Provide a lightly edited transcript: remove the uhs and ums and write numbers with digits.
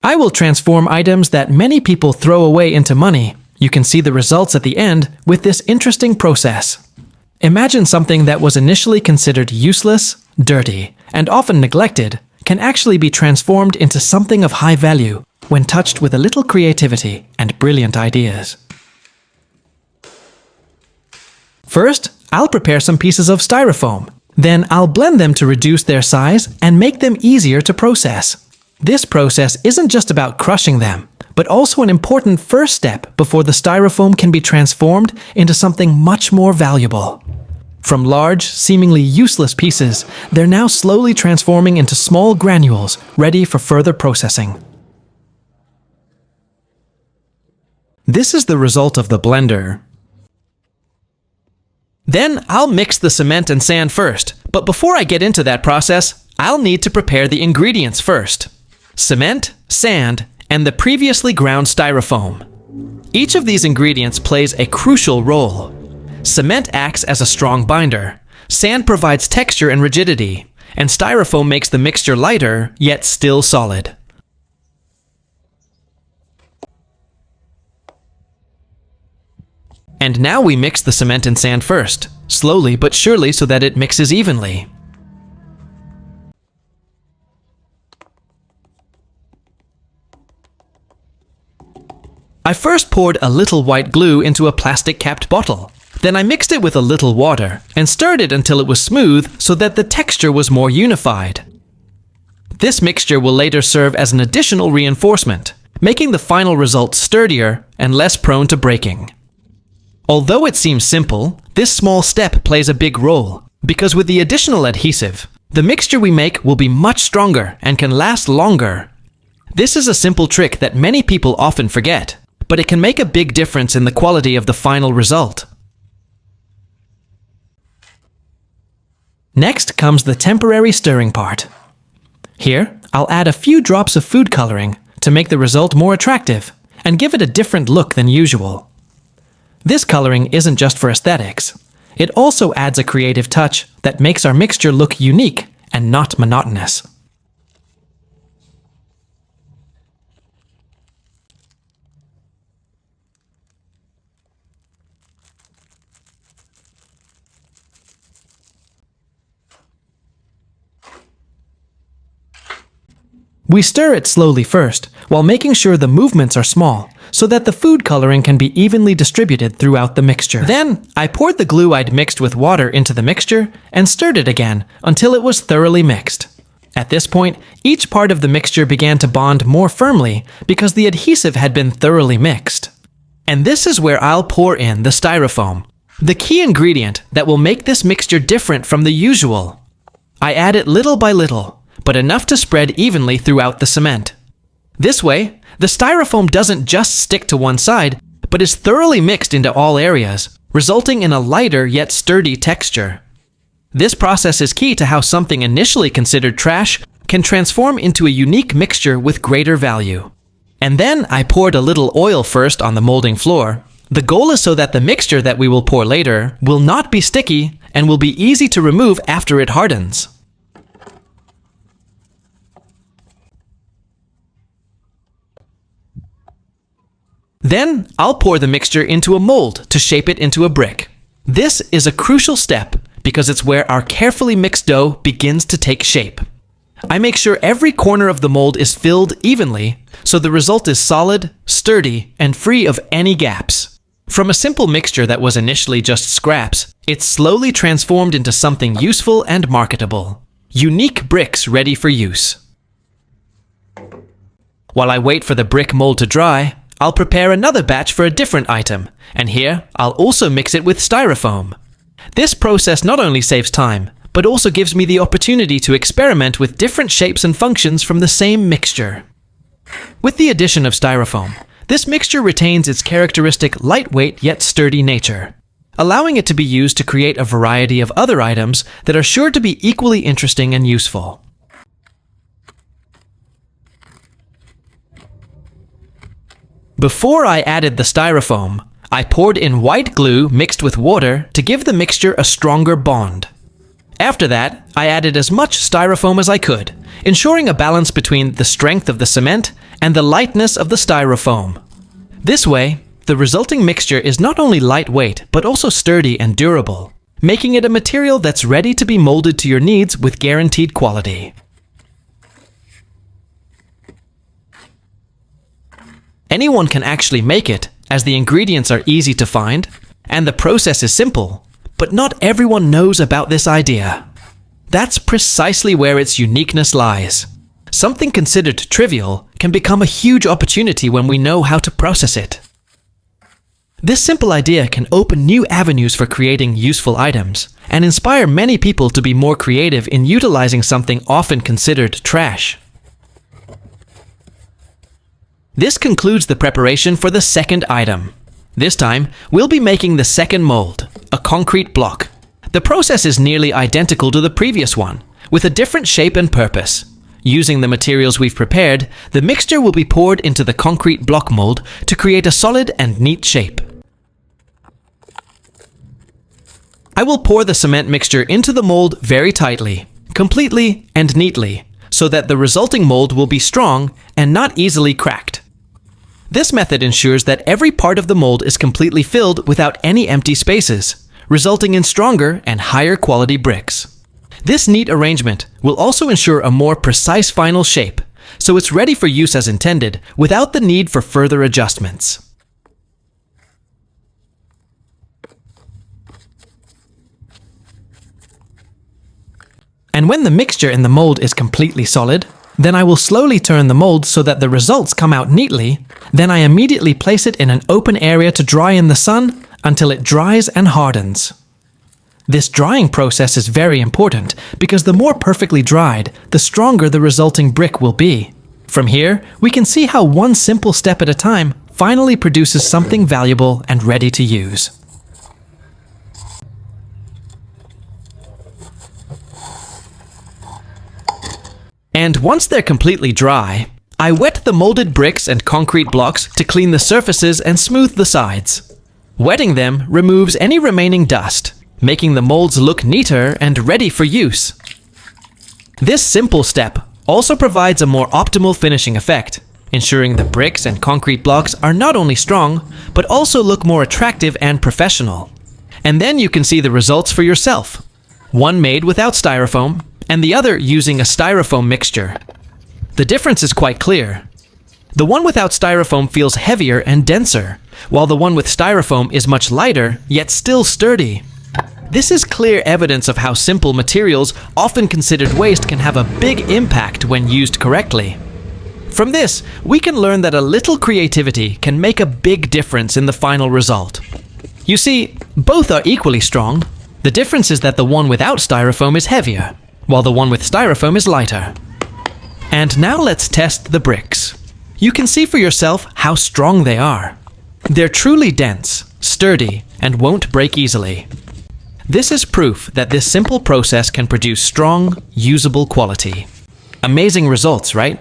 I will transform items that many people throw away into money. You can see the results at the end with this interesting process. Imagine something that was initially considered useless, dirty, and often neglected can actually be transformed into something of high value when touched with a little creativity and brilliant ideas. First, I'll prepare some pieces of styrofoam. Then I'll blend them to reduce their size and make them easier to process. This process isn't just about crushing them, but also an important first step before the styrofoam can be transformed into something much more valuable. From large, seemingly useless pieces, they're now slowly transforming into small granules ready for further processing. This is the result of the blender. Then I'll mix the cement and sand first, but before I get into that process, I'll need to prepare the ingredients first. Cement, sand, and the previously ground styrofoam. Each of these ingredients plays a crucial role. Cement acts as a strong binder, sand provides texture and rigidity, and styrofoam makes the mixture lighter, yet still solid. And now we mix the cement and sand first, slowly but surely so that it mixes evenly. I first poured a little white glue into a plastic-capped bottle. Then I mixed it with a little water and stirred it until it was smooth so that the texture was more unified. This mixture will later serve as an additional reinforcement, making the final result sturdier and less prone to breaking. Although it seems simple, this small step plays a big role, because with the additional adhesive, the mixture we make will be much stronger and can last longer. This is a simple trick that many people often forget, but it can make a big difference in the quality of the final result. Next comes the temporary stirring part. Here, I'll add a few drops of food coloring to make the result more attractive and give it a different look than usual. This coloring isn't just for aesthetics. It also adds a creative touch that makes our mixture look unique and not monotonous. We stir it slowly first, while making sure the movements are small, so that the food coloring can be evenly distributed throughout the mixture. Then, I poured the glue I'd mixed with water into the mixture and stirred it again until it was thoroughly mixed. At this point, each part of the mixture began to bond more firmly because the adhesive had been thoroughly mixed. And this is where I'll pour in the styrofoam, the key ingredient that will make this mixture different from the usual. I add it little by little, but enough to spread evenly throughout the cement. This way, the styrofoam doesn't just stick to one side, but is thoroughly mixed into all areas, resulting in a lighter yet sturdy texture. This process is key to how something initially considered trash can transform into a unique mixture with greater value. And then I poured a little oil first on the molding floor. The goal is so that the mixture that we will pour later will not be sticky and will be easy to remove after it hardens. Then, I'll pour the mixture into a mold to shape it into a brick. This is a crucial step because it's where our carefully mixed dough begins to take shape. I make sure every corner of the mold is filled evenly, so the result is solid, sturdy, and free of any gaps. From a simple mixture that was initially just scraps, it's slowly transformed into something useful and marketable. Unique bricks ready for use. While I wait for the brick mold to dry, I'll prepare another batch for a different item, and here I'll also mix it with styrofoam. This process not only saves time, but also gives me the opportunity to experiment with different shapes and functions from the same mixture. With the addition of styrofoam, this mixture retains its characteristic lightweight yet sturdy nature, allowing it to be used to create a variety of other items that are sure to be equally interesting and useful. Before I added the styrofoam, I poured in white glue mixed with water to give the mixture a stronger bond. After that, I added as much styrofoam as I could, ensuring a balance between the strength of the cement and the lightness of the styrofoam. This way, the resulting mixture is not only lightweight but also sturdy and durable, making it a material that's ready to be molded to your needs with guaranteed quality. Anyone can actually make it, as the ingredients are easy to find, and the process is simple, but not everyone knows about this idea. That's precisely where its uniqueness lies. Something considered trivial can become a huge opportunity when we know how to process it. This simple idea can open new avenues for creating useful items and inspire many people to be more creative in utilizing something often considered trash. This concludes the preparation for the second item. This time, we'll be making the second mold, a concrete block. The process is nearly identical to the previous one, with a different shape and purpose. Using the materials we've prepared, the mixture will be poured into the concrete block mold to create a solid and neat shape. I will pour the cement mixture into the mold very tightly, completely and neatly, so that the resulting mold will be strong and not easily cracked. This method ensures that every part of the mold is completely filled without any empty spaces, resulting in stronger and higher quality bricks. This neat arrangement will also ensure a more precise final shape, so it's ready for use as intended without the need for further adjustments. And when the mixture in the mold is completely solid, then I will slowly turn the mold so that the results come out neatly. Then I immediately place it in an open area to dry in the sun until it dries and hardens. This drying process is very important because the more perfectly dried, the stronger the resulting brick will be. From here, we can see how one simple step at a time finally produces something valuable and ready to use. And once they're completely dry, I wet the molded bricks and concrete blocks to clean the surfaces and smooth the sides. Wetting them removes any remaining dust, making the molds look neater and ready for use. This simple step also provides a more optimal finishing effect, ensuring the bricks and concrete blocks are not only strong, but also look more attractive and professional. And then you can see the results for yourself. One made without styrofoam, and the other using a styrofoam mixture. The difference is quite clear. The one without styrofoam feels heavier and denser, while the one with styrofoam is much lighter, yet still sturdy. This is clear evidence of how simple materials, often considered waste, can have a big impact when used correctly. From this, we can learn that a little creativity can make a big difference in the final result. You see, both are equally strong. The difference is that the one without styrofoam is heavier, while the one with styrofoam is lighter. And now let's test the bricks. You can see for yourself how strong they are. They're truly dense, sturdy, and won't break easily. This is proof that this simple process can produce strong, usable quality. Amazing results, right?